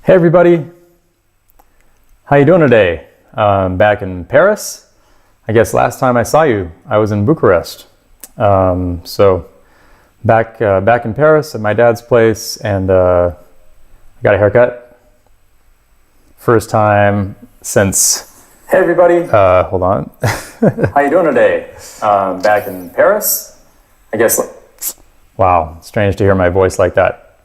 Hey everybody, how you doing today? Back in Paris. I guess last time I saw you, I was in Bucharest. So back in Paris at my dad's place, and I got a haircut. First time since. Hey everybody. Hold on. How you doing today? Back in Paris. I guess. Wow, strange to hear my voice like that.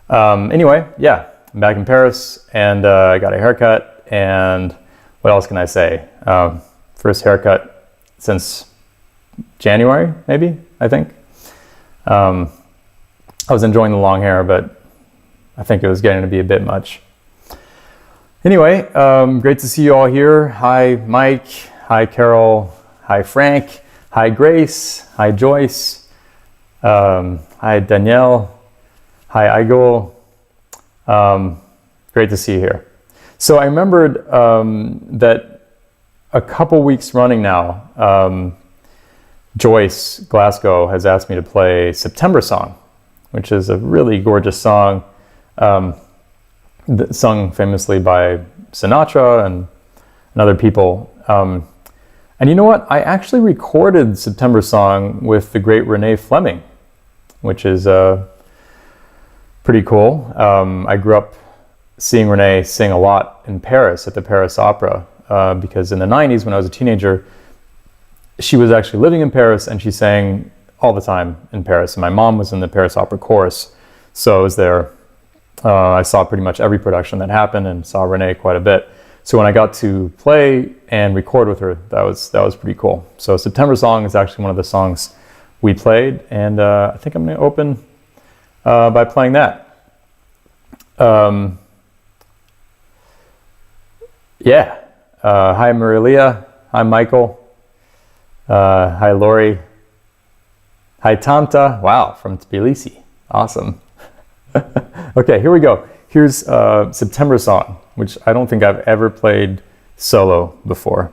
Anyway, yeah. I'm back in Paris, and I got a haircut, and what else can I say? First haircut since January, maybe, I think. I was enjoying the long hair, but I think it was getting to be a bit much. Anyway, great to see you all here. Hi, Mike. Hi, Carol. Hi, Frank. Hi, Grace. Hi, Joyce. Hi, Danielle. Hi, Igor. Great to see you here. So I remembered that a couple weeks running now, Joyce Glasgow has asked me to play September Song, which is a really gorgeous song, sung famously by Sinatra and other people. And you know what? I actually recorded September Song with the great Renee Fleming, which is pretty cool. I grew up seeing Renee sing a lot in Paris at the Paris Opera because in the 90s when I was a teenager, she was actually living in Paris and she sang all the time in Paris. And my mom was in the Paris Opera chorus, so I was there. I saw pretty much every production that happened and saw Renee quite a bit. So when I got to play and record with her, that was pretty cool. So September Song is actually one of the songs we played, and I think I'm going to open by playing that. Yeah. Hi, Marilia. Hi, Michael. Hi, Lori. Hi, Tanta. Wow, from Tbilisi. Awesome. Okay, here we go. Here's September Song, which I don't think I've ever played solo before.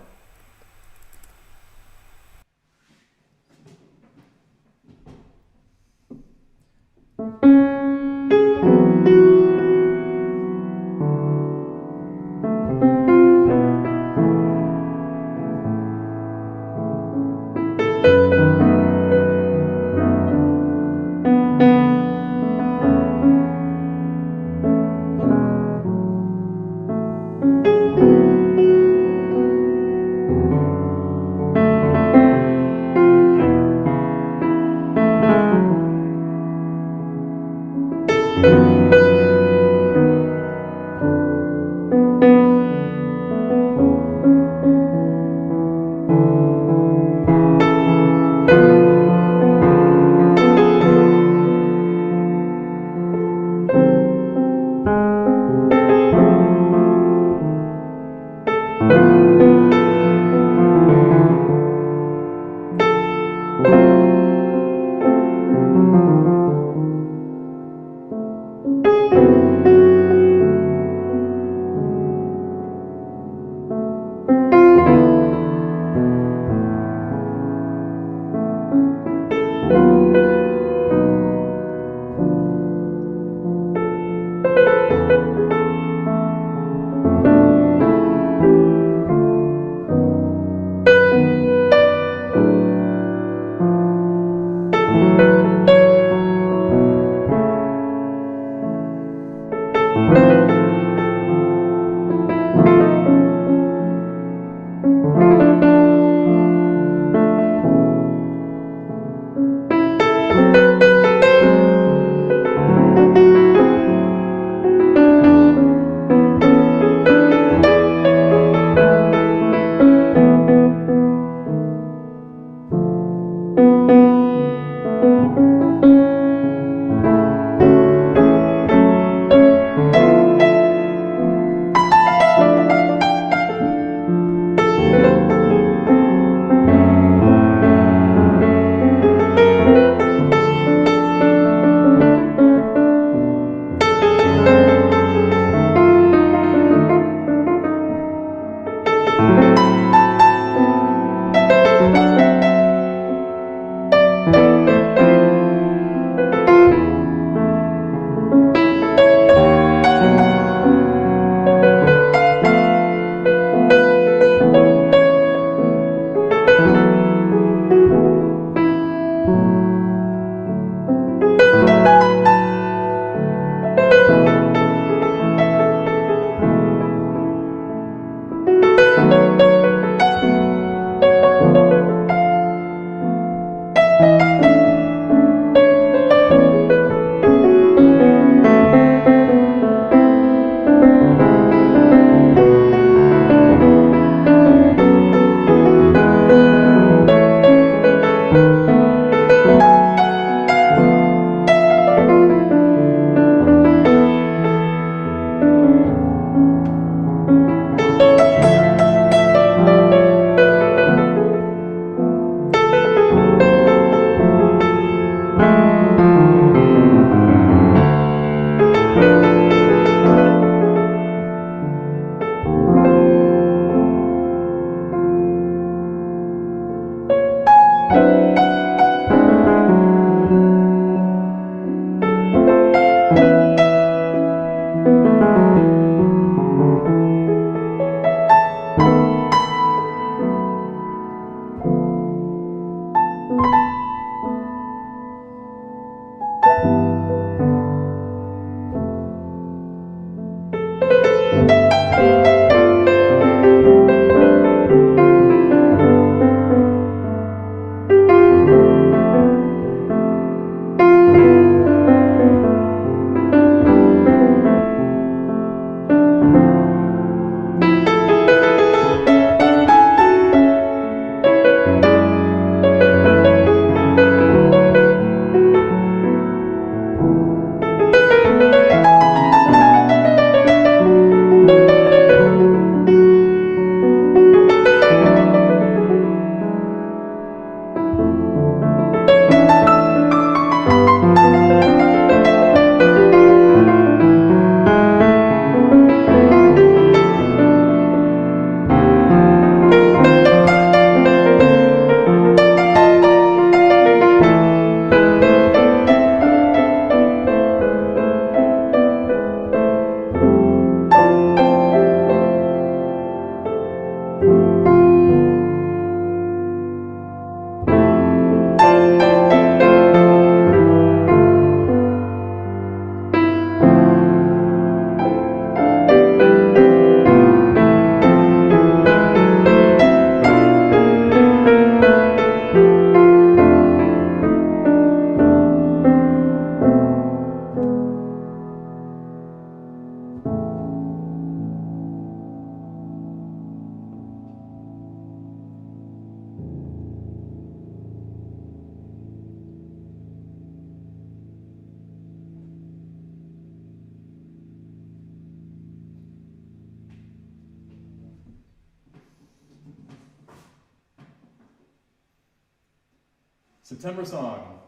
September song,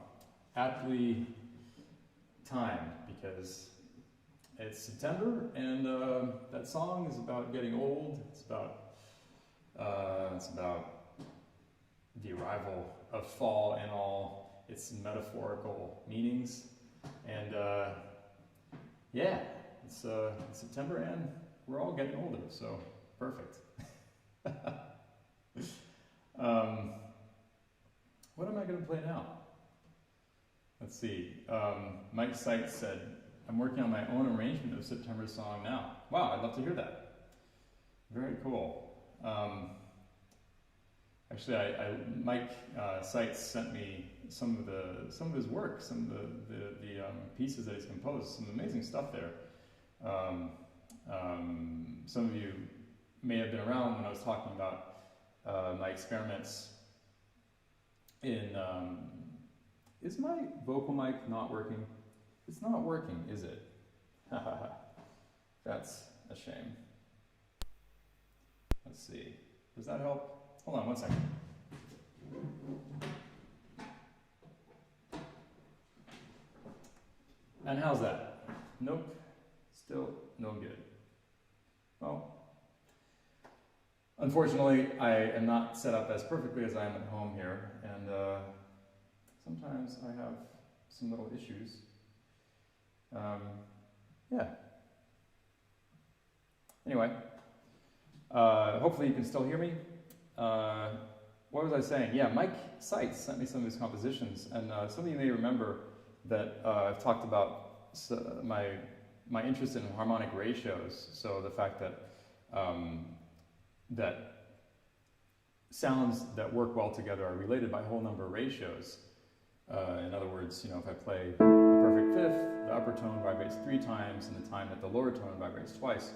aptly timed because it's September and that song is about getting old. It's about the arrival of fall and all its metaphorical meanings. And yeah, it's September and we're all getting older, so perfect. What am I going to play now? Let's see. Mike Sept said, I'm working on my own arrangement of September's song now. Wow, I'd love to hear that. Very cool. Actually, Mike Sept sent me some of his work, some of the pieces that he's composed. Some amazing stuff there. Some of you may have been around when I was talking about my experiments in. Is my vocal mic not working? It's not working, is it? That's a shame. Let's see. Does that help? Hold on 1 second. And how's that? Nope. Still no good. Well, unfortunately, I am not set up as perfectly as I am at home here, and sometimes I have some little issues. Yeah. Anyway, hopefully you can still hear me. What was I saying? Yeah, Mike Sept sent me some of his compositions, and some of you may remember that I've talked about my interest in harmonic ratios. So the fact that that sounds that work well together are related by whole number ratios. In other words, if I play a perfect fifth, the upper tone vibrates 3 times, and the time that the lower tone vibrates twice.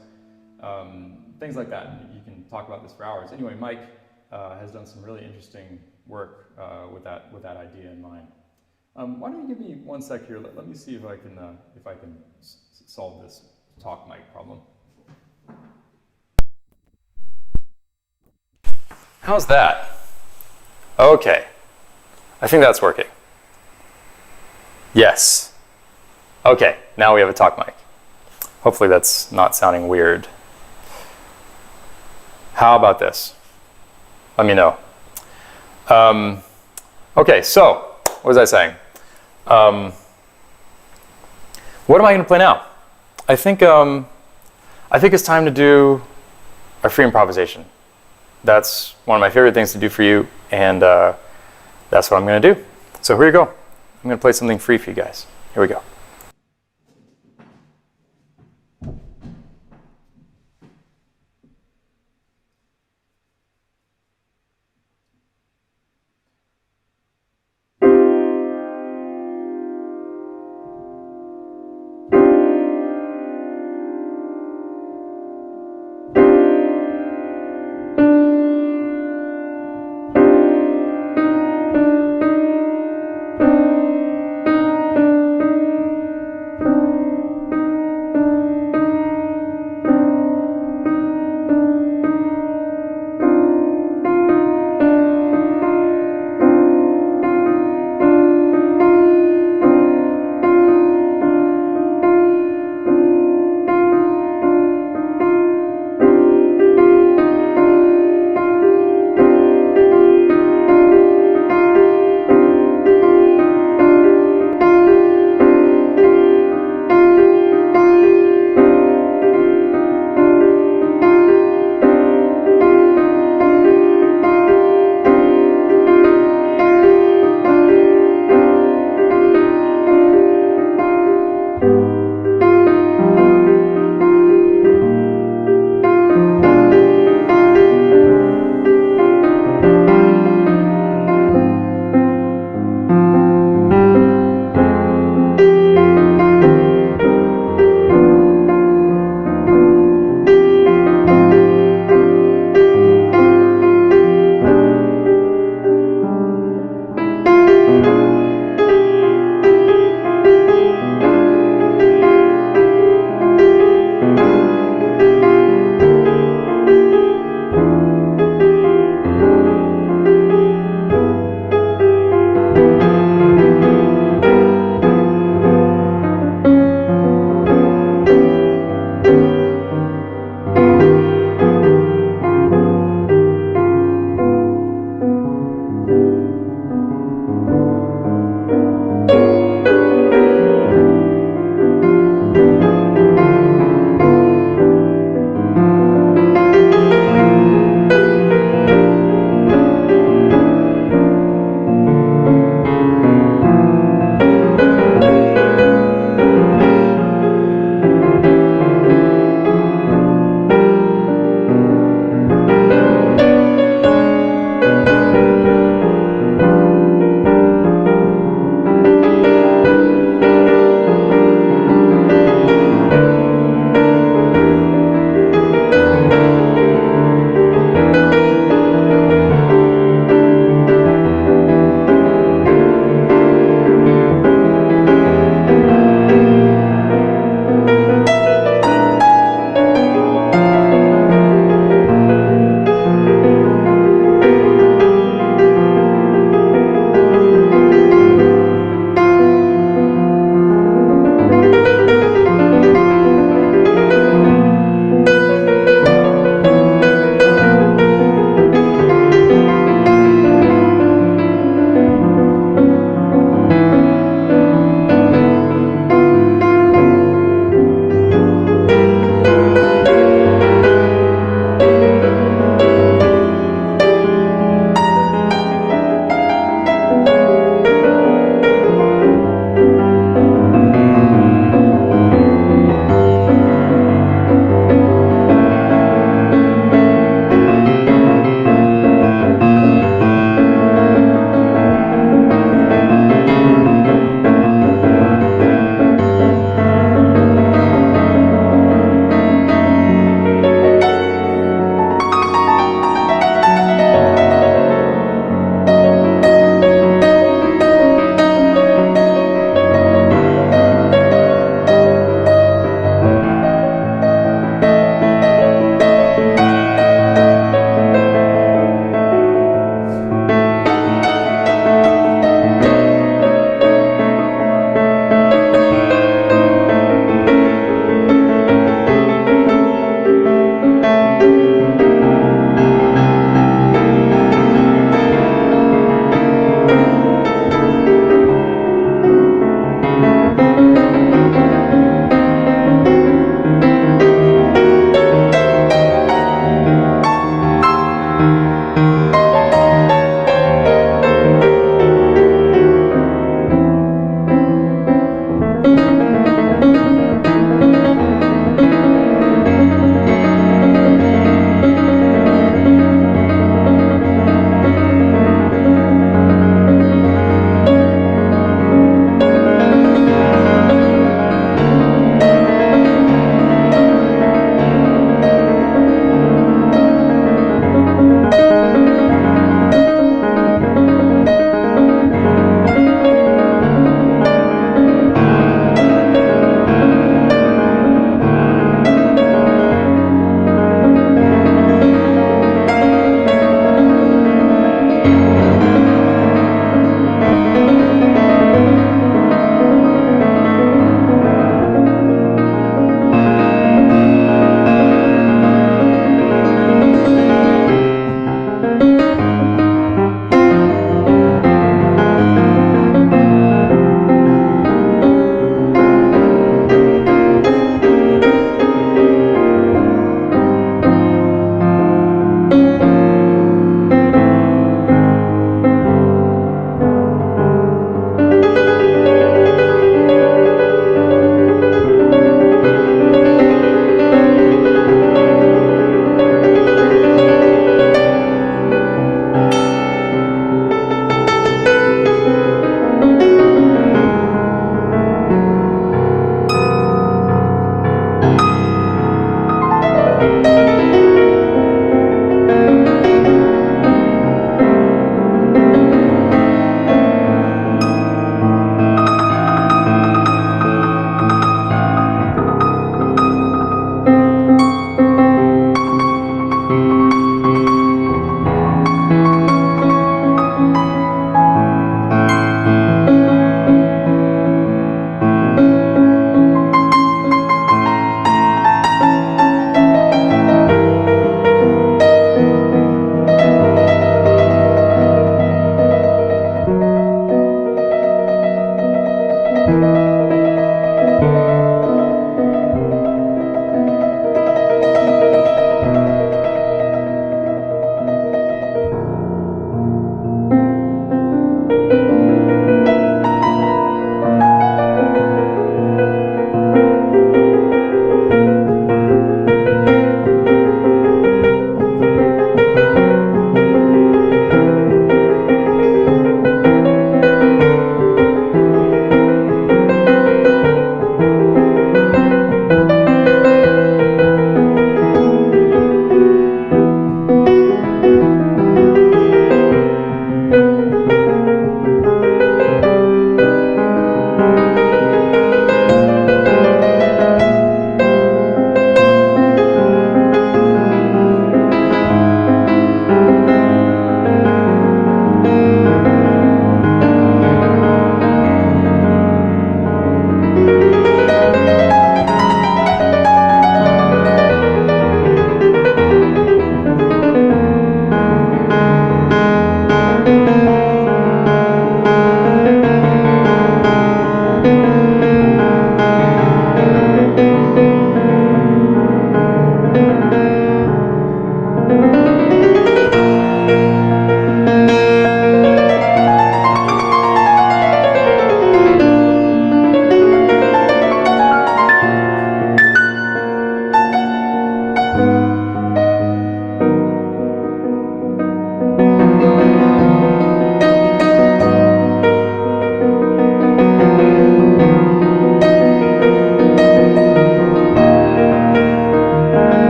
Things like that. And you can talk about this for hours. Anyway, Mike has done some really interesting work with that idea in mind. Why don't you give me 1 sec here? Let me see if I can solve this talk mic problem. How's that? Okay, I think that's working. Yes. Okay, now we have a talk mic. Hopefully that's not sounding weird. How about this? Let me know. Okay, so what was I saying? What am I going to play now? I think it's time to do a free improvisation. That's one of my favorite things to do for you, and that's what I'm going to do. So here you go. I'm going to play something free for you guys. Here we go.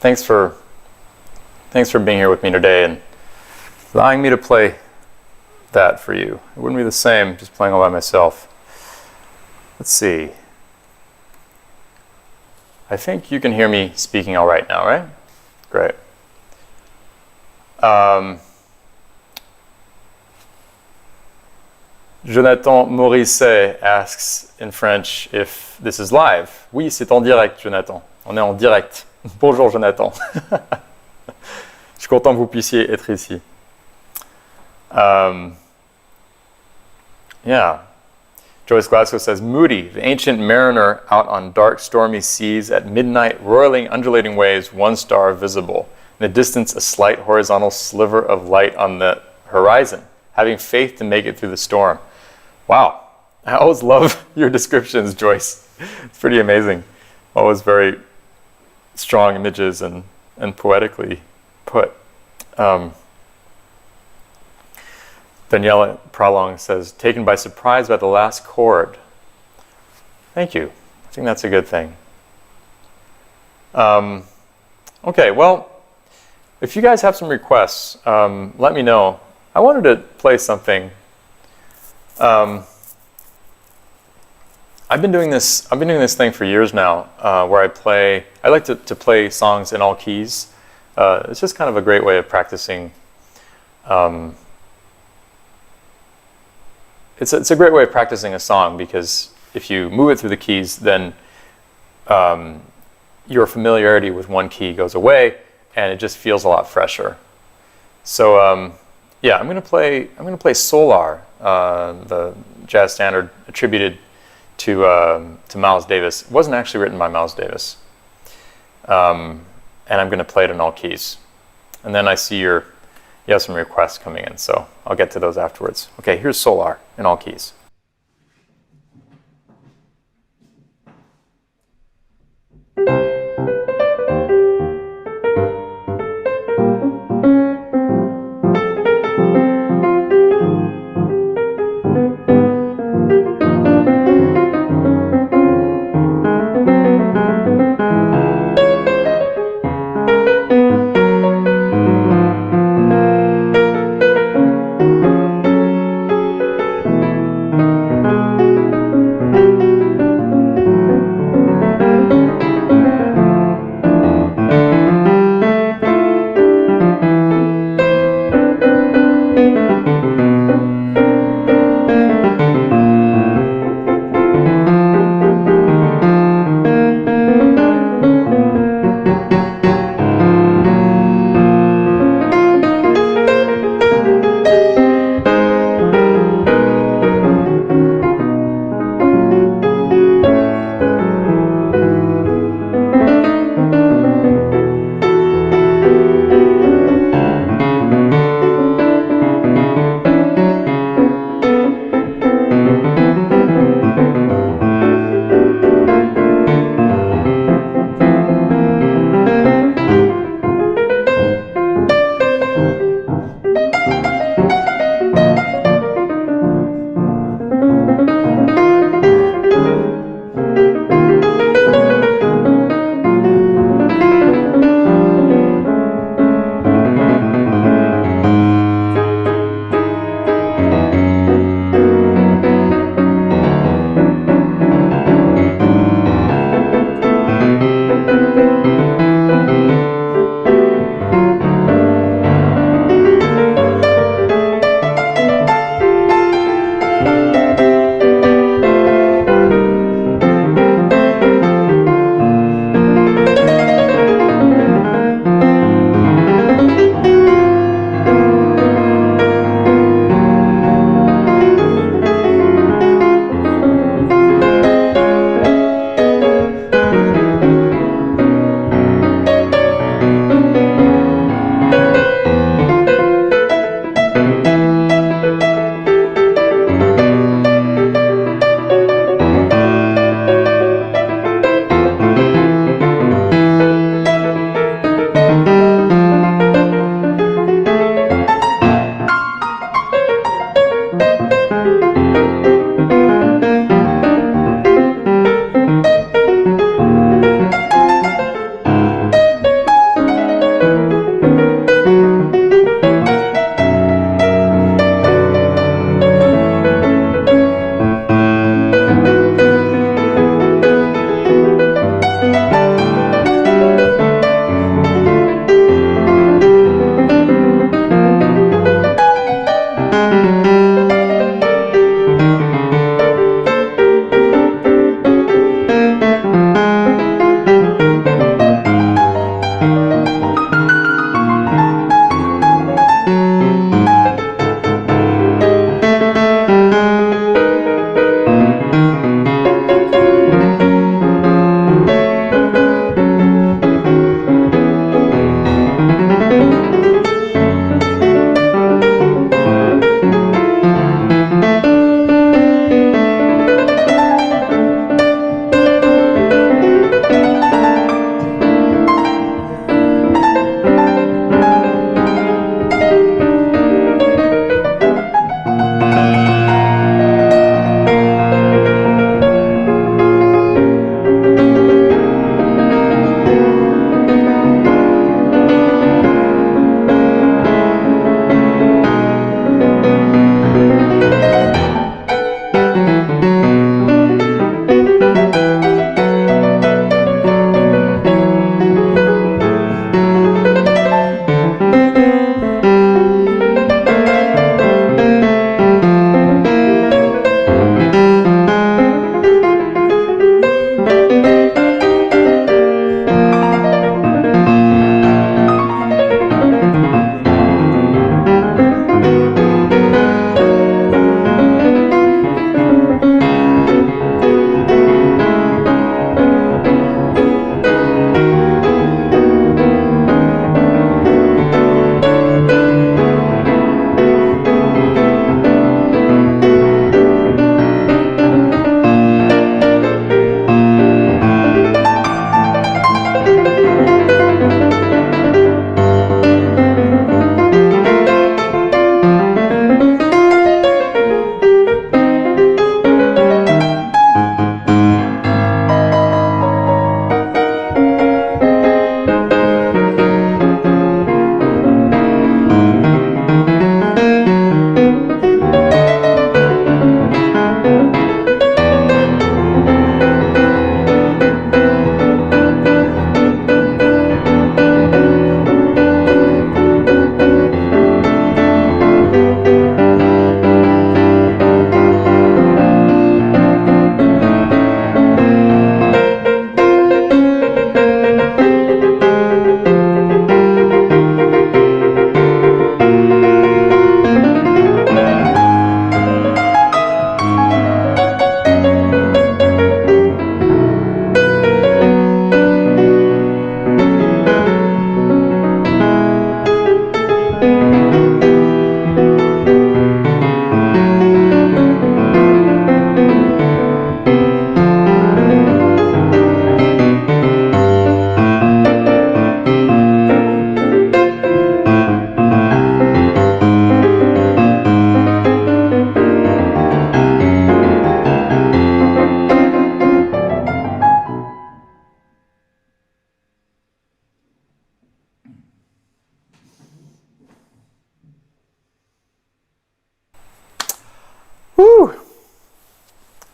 thanks for being here with me today and allowing me to play that for you. It wouldn't be the same just playing all by myself. Let's see. I think you can hear me speaking all right now, right? Great. Jonathan Morisset asks in French if this is live. Oui, c'est en direct, Jonathan. On est en direct. Bonjour, Jonathan. Je suis content que vous puissiez être ici. Yeah. Joyce Glasgow says, Moody, the ancient mariner out on dark, stormy seas at midnight, roiling, undulating waves, one star visible. In the distance, a slight horizontal sliver of light on the horizon, having faith to make it through the storm. Wow. I always love your descriptions, Joyce. It's pretty amazing. Always very strong images and poetically put. Daniela Prolong says, taken by surprise by the last chord. Thank you. I think that's a good thing. Okay, well, if you guys have some requests, let me know. I wanted to play something. I've been doing this thing for years now, where I like to play songs in all keys. It's just kind of a great way of practicing. It's a great way of practicing a song, because if you move it through the keys, then your familiarity with one key goes away, and it just feels a lot fresher. So yeah, I'm gonna play Solar, the jazz standard attributed to Miles Davis. It wasn't actually written by Miles Davis, and I'm gonna play it in all keys. And then I see you have some requests coming in, so I'll get to those afterwards. Okay, here's Solar in all keys.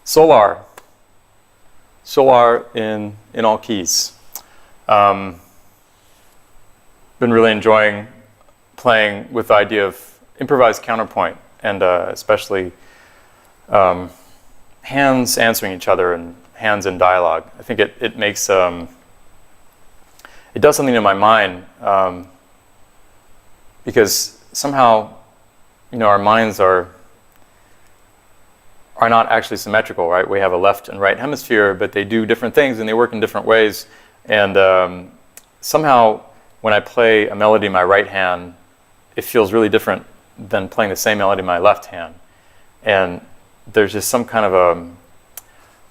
Solar. Solar in all keys. Been really enjoying playing with the idea of improvised counterpoint, and especially hands answering each other and hands in dialogue. I think it makes it does something to my mind, because somehow, our minds are not actually symmetrical, right? We have a left and right hemisphere, but they do different things and they work in different ways. And somehow, when I play a melody in my right hand, it feels really different than playing the same melody in my left hand. And there's just some kind of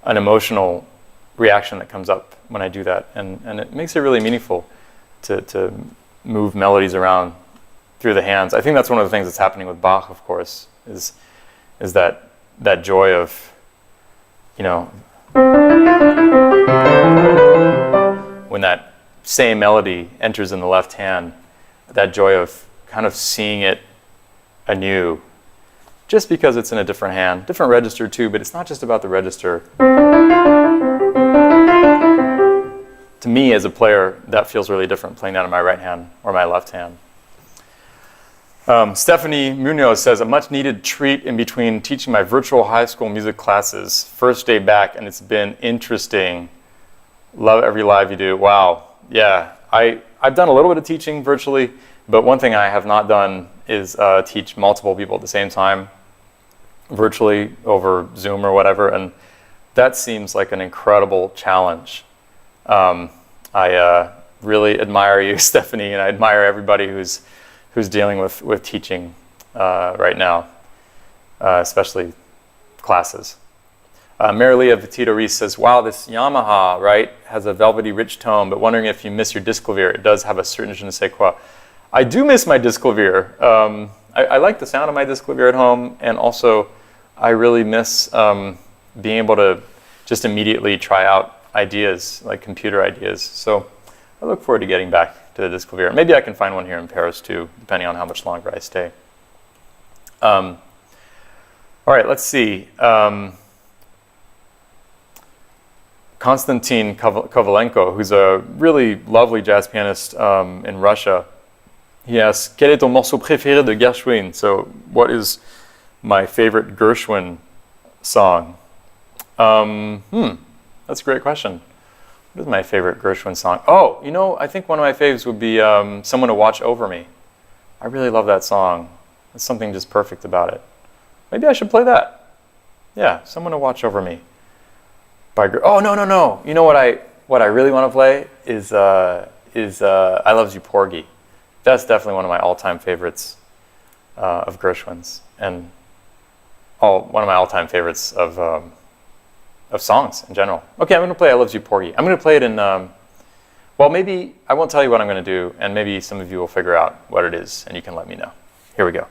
an emotional reaction that comes up when I do that. And it makes it really meaningful to move melodies around through the hands. I think that's one of the things that's happening with Bach, of course, is that joy of, when that same melody enters in the left hand, that joy of kind of seeing it anew, just because it's in a different hand, different register too, but it's not just about the register. To me, as a player, that feels really different, playing that in my right hand or my left hand. Stephanie Munoz says, a much needed treat in between teaching my virtual high school music classes. First day back, and it's been interesting. Love every live you do. Wow. Yeah, I've done a little bit of teaching virtually, but one thing I have not done is teach multiple people at the same time, virtually over Zoom or whatever, and that seems like an incredible challenge. I really admire you, Stephanie, and I admire everybody who's dealing with teaching right now, especially classes. Marilia Vitito Reese says, wow, this Yamaha, right, has a velvety rich tone, but wondering if you miss your disc clavier. It does have a certain je ne sais quoi. I do miss my disc clavier. I like the sound of my disc clavier at home, and also I really miss being able to just immediately try out ideas, like computer ideas. So I look forward to getting back to the disc clavier. Maybe I can find one here in Paris too, depending on how much longer I stay. All right, let's see. Konstantin Kovalenko, who's a really lovely jazz pianist in Russia, he asks, quel est ton morceau préféré de Gershwin? So, what is my favorite Gershwin song? That's a great question. What is my favorite Gershwin song? Oh, I think one of my faves would be Someone to Watch Over Me. I really love that song. There's something just perfect about it. Maybe I should play that. Yeah, Someone to Watch Over Me. Oh, no. You know what I really want to play is I Loves You Porgy. That's definitely one of my all-time favorites of Gershwin's, and one of my all-time favorites of songs in general. Okay, I'm going to play I Loves You Porgy. I'm going to play it in, well, maybe I won't tell you what I'm going to do, and maybe some of you will figure out what it is, and you can let me know. Here we go.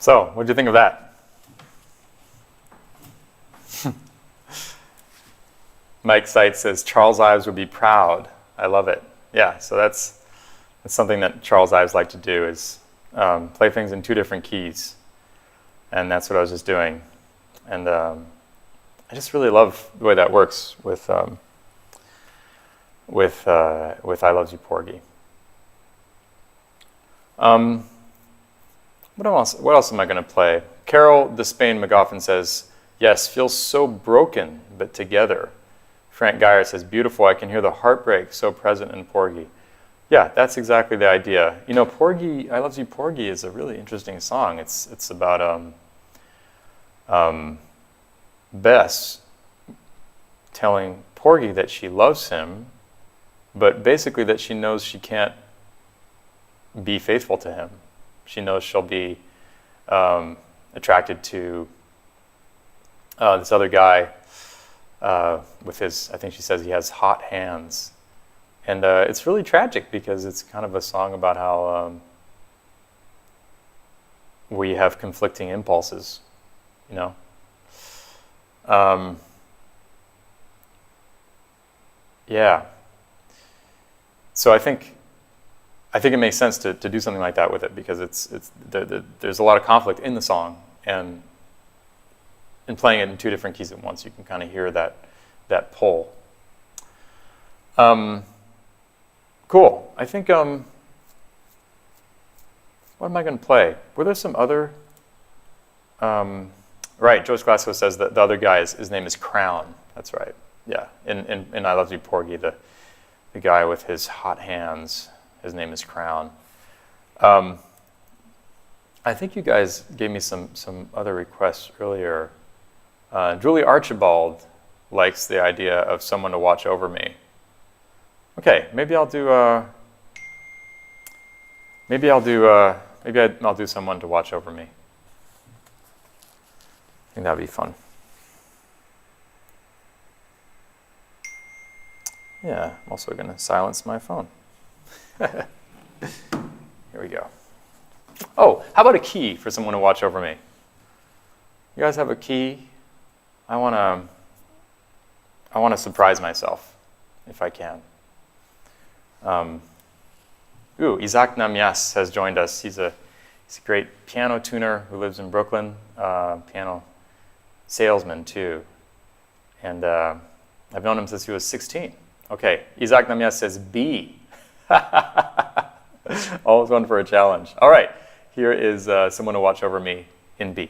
So, what do you think of that? Mike Seitz says, Charles Ives would be proud. I love it. Yeah, so that's something that Charles Ives liked to do, is play things in two different keys. And that's what I was just doing. And I just really love the way that works with I Loves You Porgy. What else am I going to play? Carol Despain McGoffin says, yes, feels so broken, but together. Frank Geyer says, beautiful, I can hear the heartbreak so present in Porgy. Yeah, that's exactly the idea. You know, Porgy, I Loves You Porgy is a really interesting song. It's about Bess telling Porgy that she loves him, but basically that she knows she can't be faithful to him. She knows she'll be attracted to this other guy with his, I think she says he has hot hands. And it's really tragic because it's kind of a song about how we have conflicting impulses, you know. Yeah. So I think it makes sense to do something like that with it, because there's a lot of conflict in the song, and playing it in two different keys at once, you can kind of hear that pull. Cool. I think what am I going to play? Were there some other? Right. Joyce Glasgow says that the other guy his name is Crown. That's right. Yeah. In I Love You Porgy, the guy with his hot hands. His name is Crown. I think you guys gave me some other requests earlier. Julie Archibald likes the idea of someone to watch over me. Okay, maybe I'll do someone to watch over me. I think that'd be fun. Yeah, I'm also going to silence my phone. Here we go. Oh, how about a key for someone to watch over me? You guys have a key? I want to surprise myself, if I can. Isaac Namias has joined us. He's a great piano tuner who lives in Brooklyn, piano salesman too. And I've known him since he was 16. Okay, Isaac Namias says B. Always one for a challenge. All right, here is someone to watch over me in B.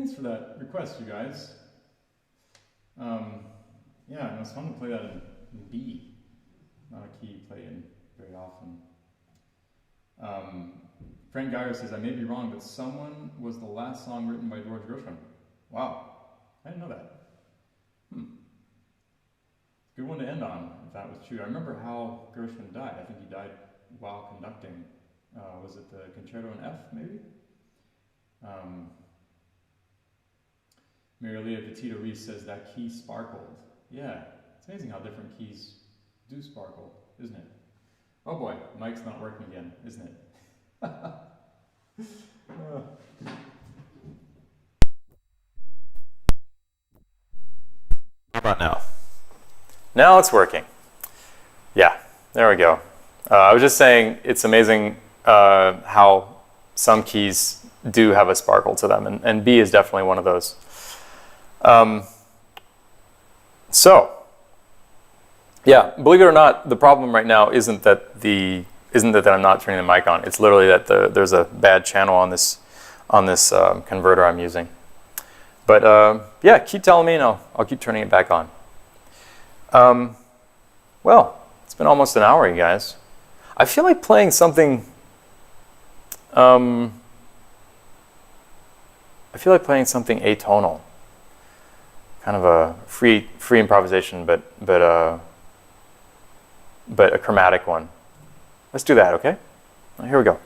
thanks for that request, you guys. Yeah, and it was fun to play that in B. Not a key you play in very often. Frank Geyer says, I may be wrong, but Someone was the last song written by George Gershwin. Wow, I didn't know that. Good one to end on, if that was true. I remember how Gershwin died. I think he died while conducting. Was it the Concerto in F, maybe? Marilia Petito Reese says that key sparkled. Yeah, it's amazing how different keys do sparkle, isn't it? Oh boy, mic's not working again, isn't it? How about now? Now it's working. Yeah, there we go. I was just saying it's amazing how some keys do have a sparkle to them, and B is definitely one of those. So, yeah, believe it or not, the problem right now isn't that I'm not turning the mic on. It's literally that there's a bad channel on this converter I'm using. But yeah, keep telling me, and I'll keep turning it back on. Well, it's been almost an hour, you guys. I feel like playing something. I feel like playing something atonal, kind of a free improvisation, but a chromatic one. Let's do that, okay? Here we go.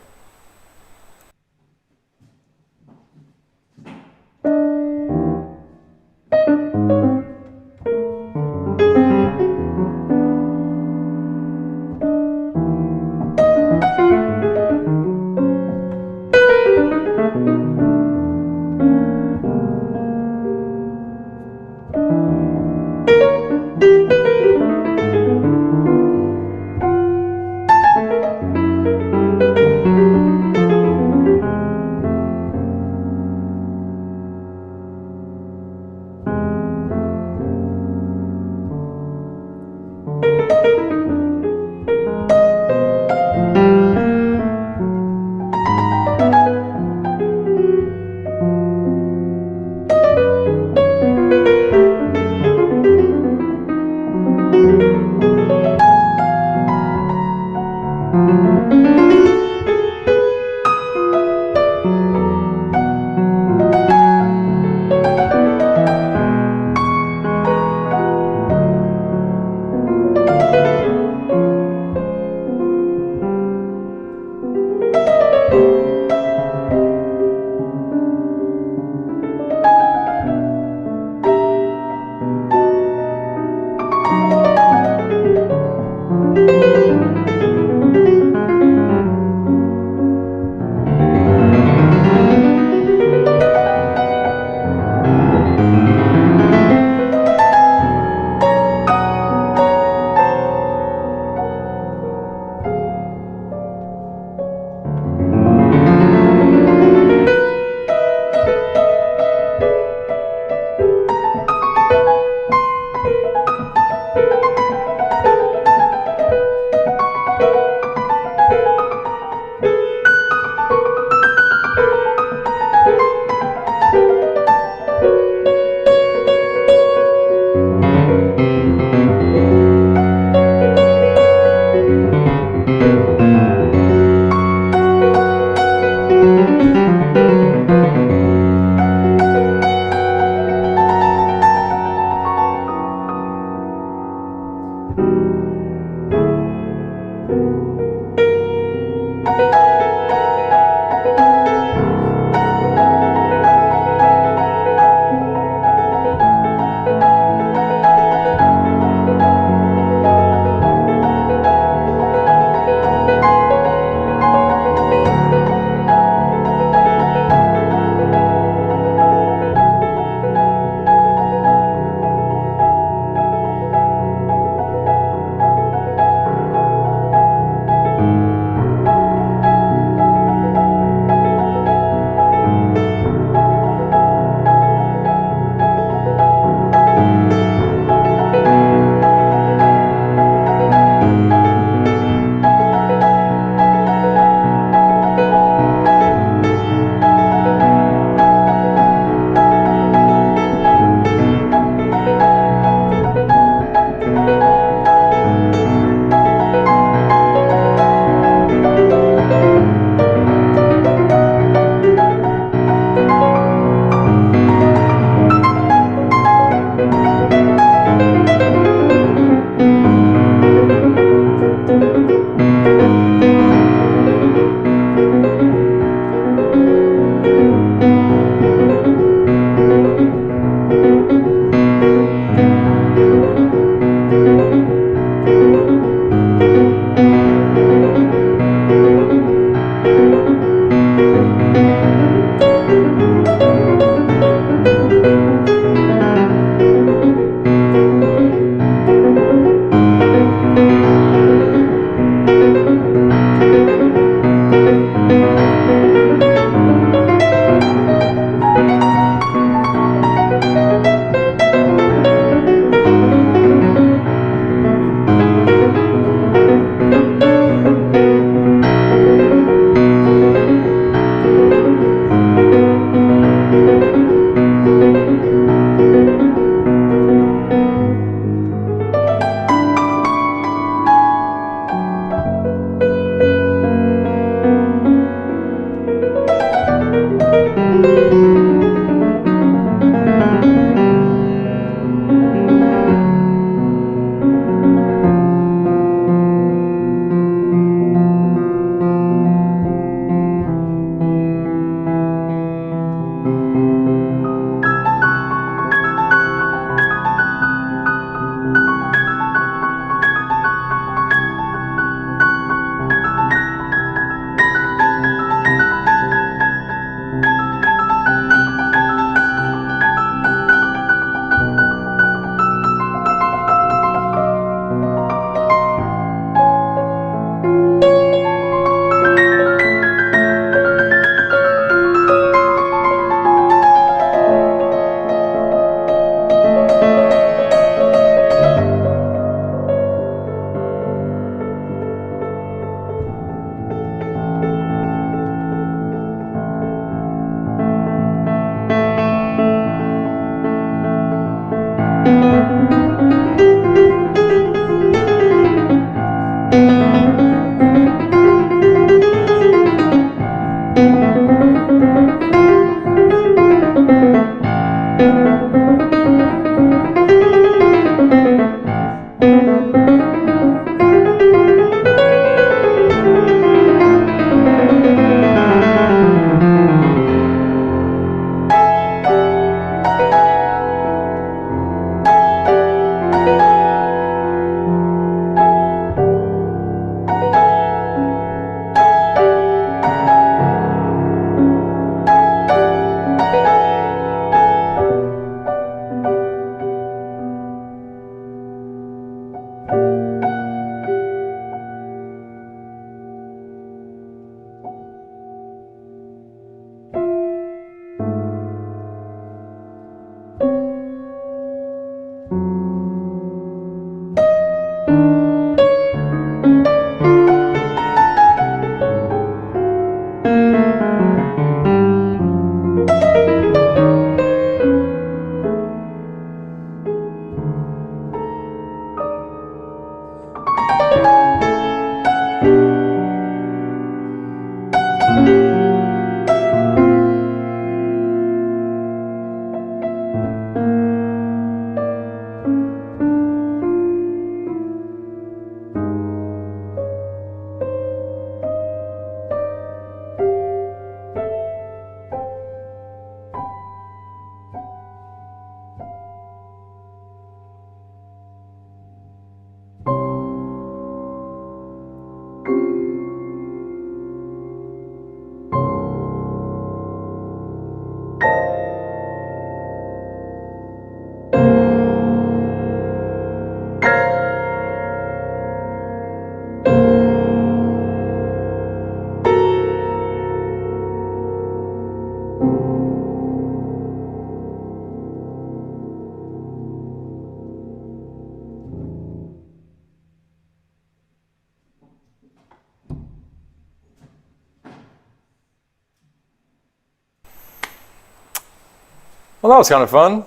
Well, that was kind of fun.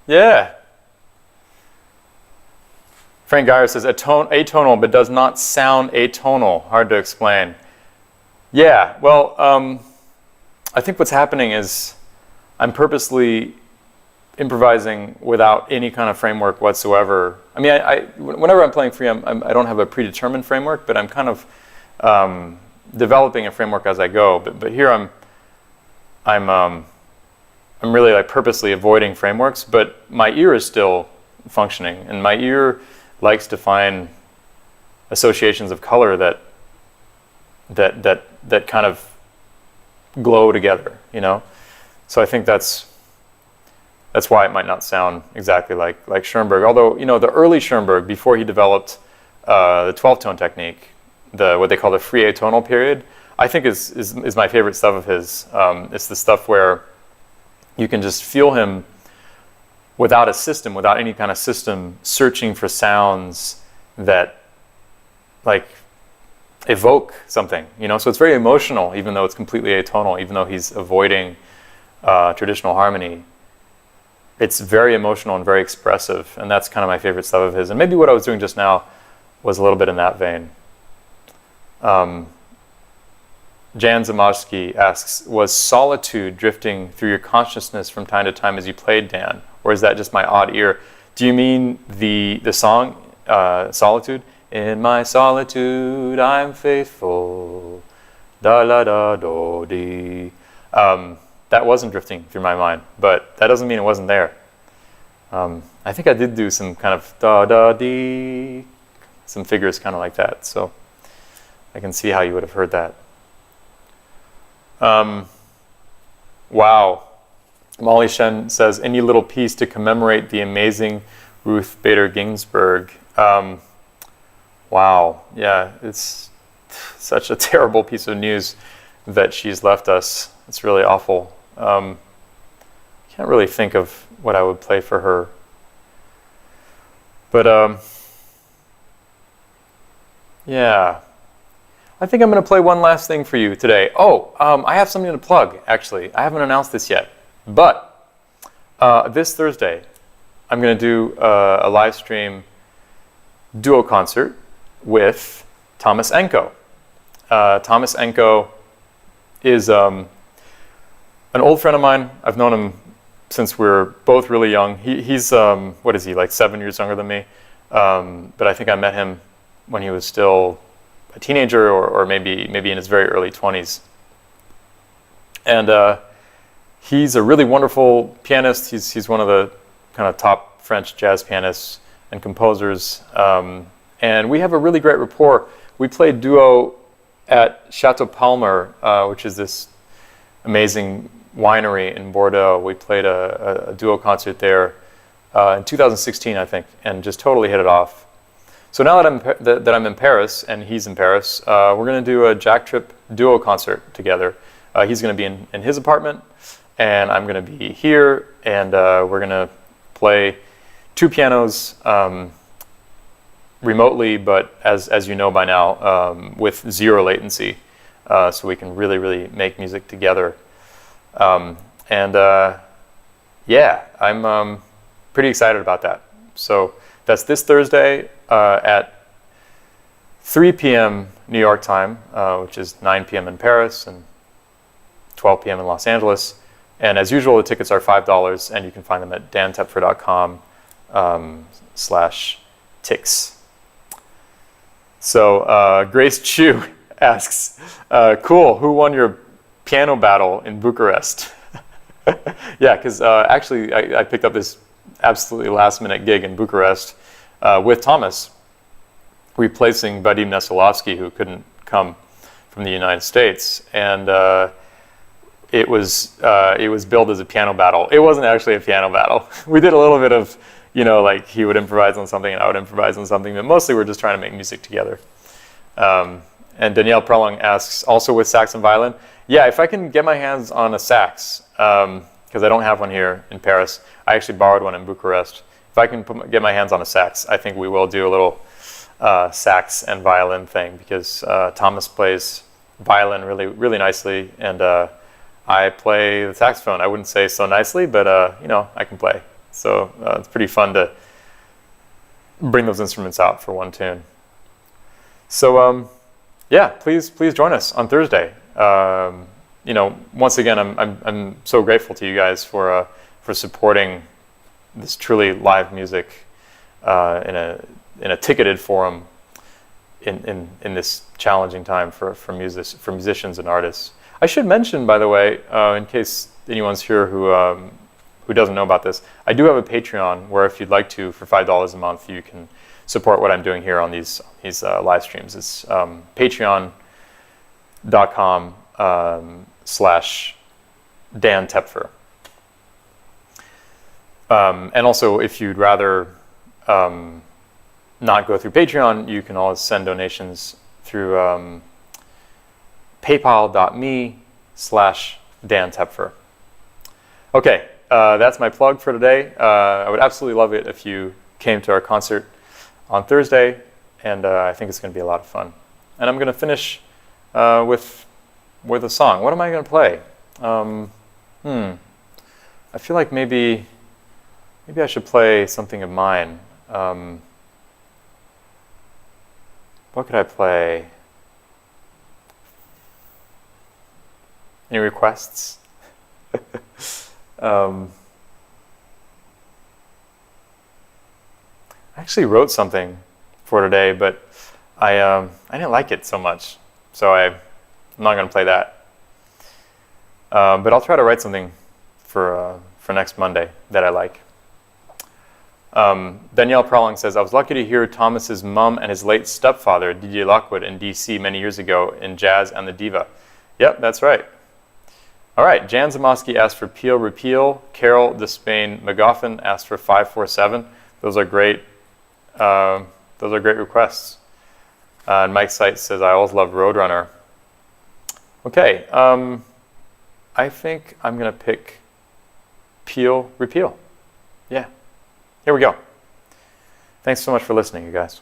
Yeah. Frank Geyer says atonal, but does not sound atonal. Hard to explain. Yeah, well, I think what's happening is I'm purposely improvising without any kind of framework whatsoever. I mean, whenever I'm playing free, I don't have a predetermined framework, but I'm kind of developing a framework as I go. But here I'm really like purposely avoiding frameworks, but my ear is still functioning, and my ear likes to find associations of color that kind of glow together, you know. So I think that's why it might not sound exactly like Schoenberg. Although, you know, the early Schoenberg, before he developed the 12-tone technique, what they call the free atonal period, I think is my favorite stuff of his. It's the stuff where you can just feel him without a system, without any kind of system, searching for sounds that like evoke something, you know. So it's very emotional, even though it's completely atonal, even though he's avoiding traditional harmony. It's very emotional and very expressive, and that's kind of my favorite stuff of his. And maybe what I was doing just now was a little bit in that vein. Jan Zamoski asks, was solitude drifting through your consciousness from time to time as you played, Dan? Or is that just my odd ear? Do you mean the song, Solitude? In my solitude, I'm faithful. Da la da do di. That wasn't drifting through my mind, but that doesn't mean it wasn't there. I think I did do some kind of da da di, some figures kind of like that. So I can see how you would have heard that. Wow. Molly Shen says, any little piece to commemorate the amazing Ruth Bader Ginsburg. Wow. Yeah, it's such a terrible piece of news that she's left us. It's really awful. Can't really think of what I would play for her. But yeah. I think I'm going to play one last thing for you today. Oh, I have something to plug, actually. I haven't announced this yet. But this Thursday, I'm going to do a live stream duo concert with Thomas Enko. Thomas Enko is an old friend of mine. I've known him since we were both really young. He's what is he, like 7 years younger than me? But I think I met him when he was still a teenager, or maybe in his very early 20s. And he's a really wonderful pianist. He's one of the kind of top French jazz pianists and composers. And we have a really great rapport. We played duo at Chateau Palmer, which is this amazing winery in Bordeaux. We played a duo concert there in 2016, I think, and just totally hit it off. So now that I'm in Paris and he's in Paris, we're going to do a Jack Trip duo concert together. He's going to be in his apartment, and I'm going to be here, and we're going to play two pianos remotely, but as you know by now, with zero latency, so we can really make music together. Yeah, I'm pretty excited about that. So that's this Thursday at 3 p.m. New York time, which is 9 p.m. in Paris and 12 p.m. in Los Angeles. And as usual, the tickets are $5, and you can find them at dantepfer.com/tics. So Grace Chu asks, cool, who won your piano battle in Bucharest? Yeah, because actually I picked up this absolutely last-minute gig in Bucharest with Thomas, replacing Vadim Nesolovsky, who couldn't come from the United States. And it was billed as a piano battle. It wasn't actually a piano battle. We did a little bit of, like he would improvise on something and I would improvise on something, but mostly we're just trying to make music together. And Danielle Prelung asks, also with sax and violin? Yeah, if I can get my hands on a sax, because I don't have one here in Paris. I actually borrowed one in Bucharest. If I can get my hands on a sax, I think we will do a little sax and violin thing, because Thomas plays violin really nicely, and I play the saxophone. I wouldn't say so nicely, but I can play. So it's pretty fun to bring those instruments out for one tune. So yeah, please join us on Thursday. Once again, I'm so grateful to you guys for supporting this truly live music in a ticketed forum in this challenging time for musicians and artists. I should mention, by the way, in case anyone's here who doesn't know about this, I do have a Patreon where if you'd like to, for $5 a month, you can support what I'm doing here on these live streams. It's patreon.com/Dan Tepfer. And also, if you'd rather not go through Patreon, you can always send donations through paypal.me/Dan Tepfer. Okay, that's my plug for today. I would absolutely love it if you came to our concert on Thursday, and I think it's going to be a lot of fun. And I'm going to finish with a song. What am I going to play? I feel like maybe I should play something of mine. What could I play? Any requests? I actually wrote something for today, but I didn't like it so much, so I'm not going to play that. But I'll try to write something for next Monday that I like. Danielle Prolong says, I was lucky to hear Thomas's mom and his late stepfather, Didier Lockwood, in D.C. many years ago in Jazz and the Diva. Yep, that's right. All right, Jan Zamoski asked for Peel Repeal. Carol Despain McGoffin asked for 547. Those are great requests. And Mike Seitz says, I always loved Roadrunner. Okay, I think I'm going to pick Peel Repeal. Yeah, here we go. Thanks so much for listening, you guys.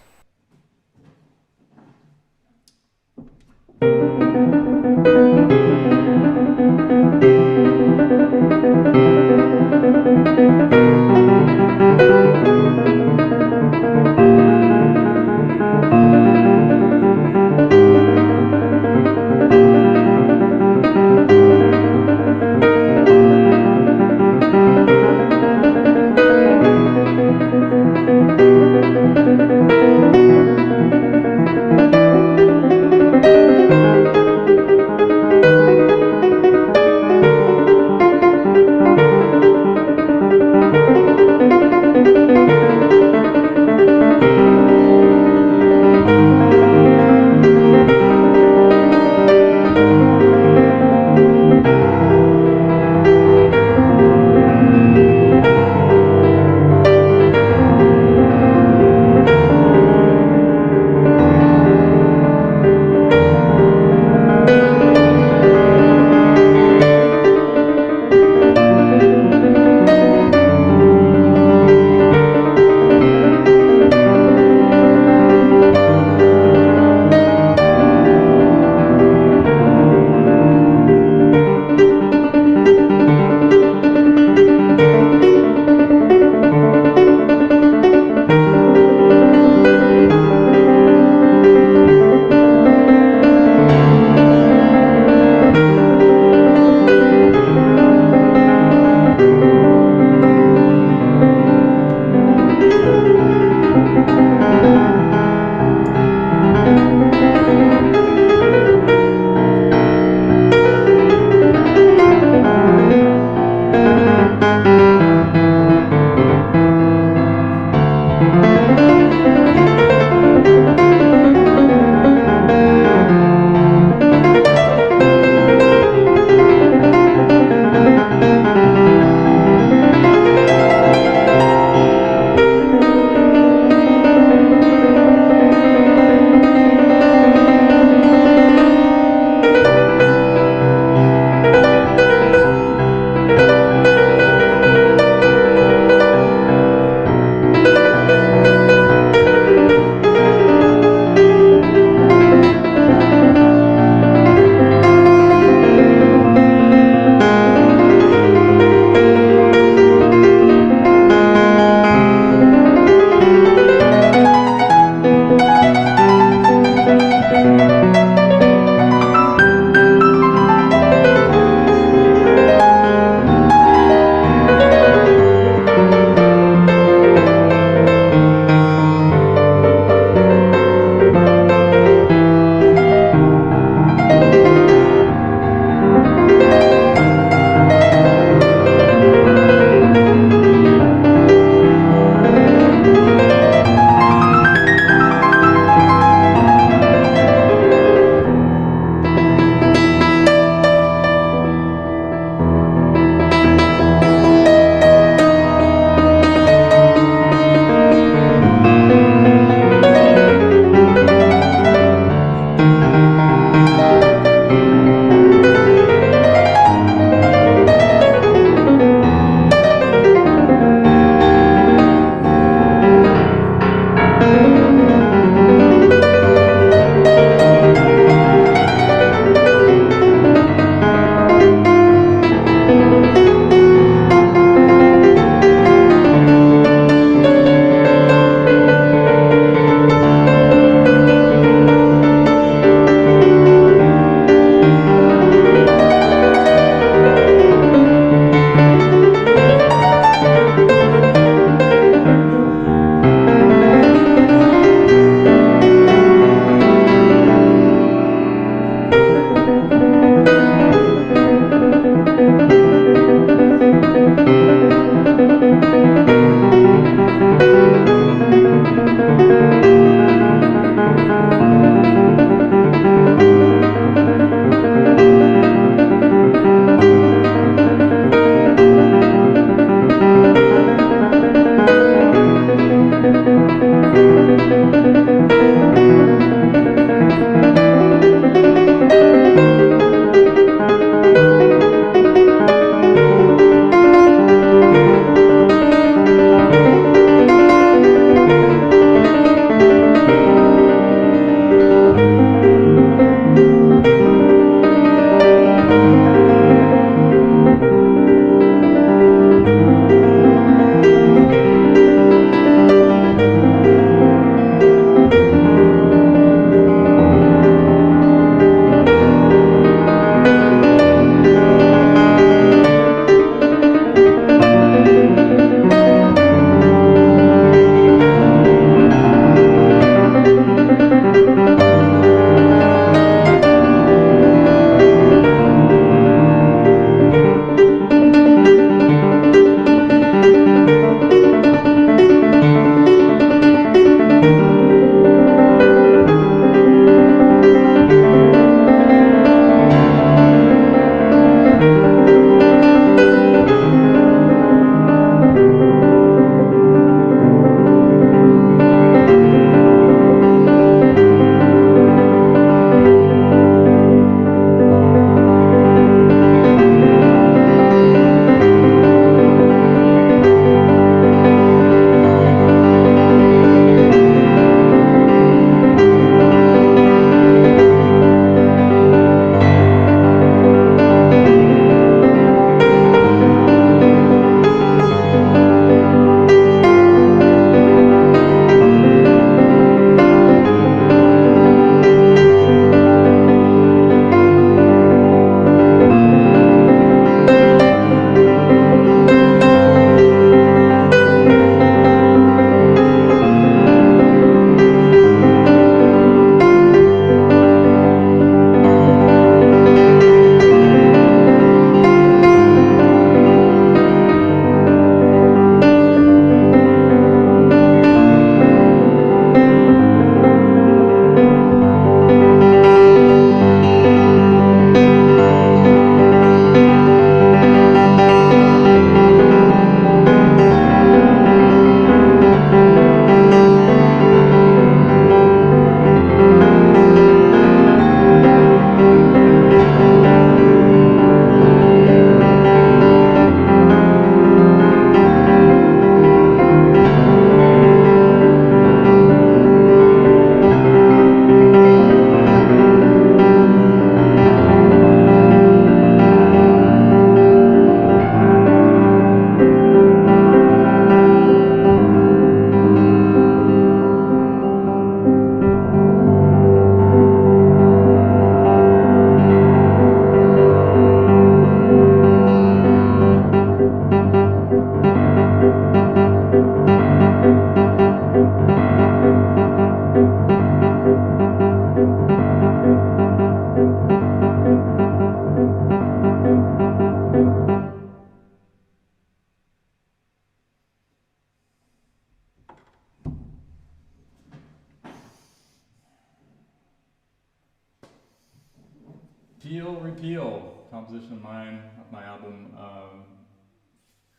Peel, Repeal, composition of mine, of my album,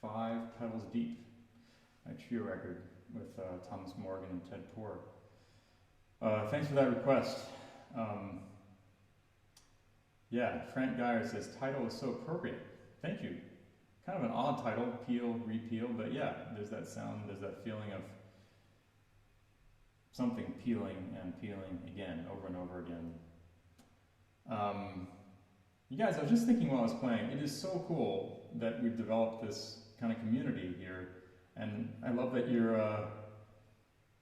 5 Petals Deep, my trio record with Thomas Morgan and Tepfer. Thanks for that request. Yeah, Frank Geyer says, title is so appropriate. Thank you. Kind of an odd title, Peel, Repeal, but yeah, there's that sound, there's that feeling of something peeling and peeling again, over and over again. You guys, I was just thinking while I was playing, it is so cool that we've developed this kind of community here, and I love that you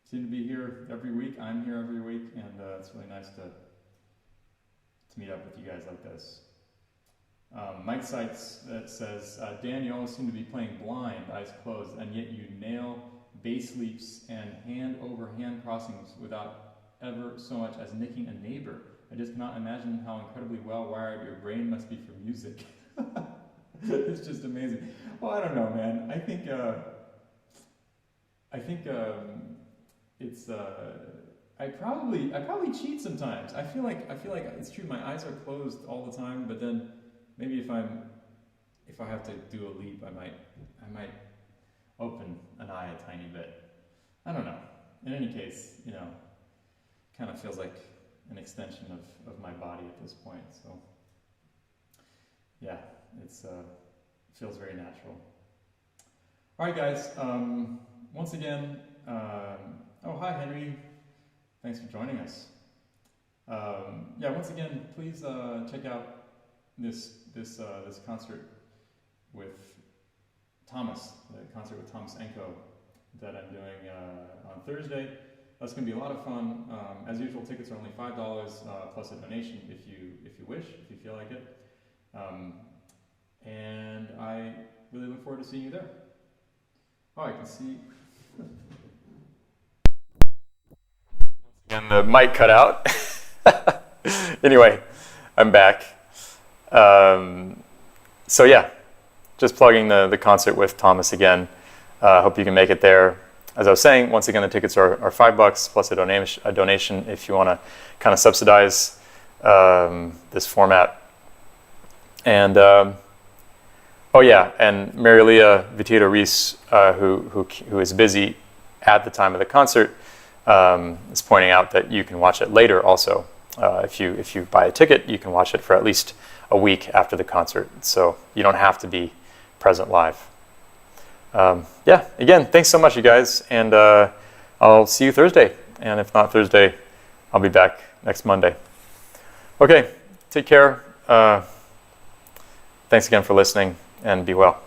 seem to be here every week. I'm here every week, and it's really nice to meet up with you guys like this. Mike Seitz says, Dan, you always seem to be playing blind, eyes closed, and yet you nail bass leaps and hand-over-hand crossings without ever so much as nicking a neighbor. I just cannot imagine how incredibly well-wired your brain must be for music. It's just amazing. Well, I don't know, man. I think it's. I probably cheat sometimes. I feel like it's true. My eyes are closed all the time, but then maybe if I have to do a leap, I might open an eye a tiny bit. I don't know. In any case, kind of feels like an extension of my body at this point. So yeah, it feels very natural. All right, guys. Once again, oh, hi, Henry. Thanks for joining us. Yeah, once again, please check out this concert with Thomas, the concert with Thomas Enko that I'm doing on Thursday. That's going to be a lot of fun. As usual, tickets are only $5 plus a donation if you wish, if you feel like it. And I really look forward to seeing you there. Oh, I can see. And the mic cut out. Anyway, I'm back. So yeah, just plugging the concert with Thomas again. Hope you can make it there. As I was saying, once again, the tickets are $5 plus a donation if you want to kind of subsidize this format. And oh yeah, and Marilia Vitito Reese, who is busy at the time of the concert, is pointing out that you can watch it later also. If you buy a ticket, you can watch it for at least a week after the concert, so you don't have to be present live. Yeah, again, thanks so much, you guys, and I'll see you Thursday, and if not Thursday, I'll be back next Monday. Okay, take care. Thanks again for listening, and be well.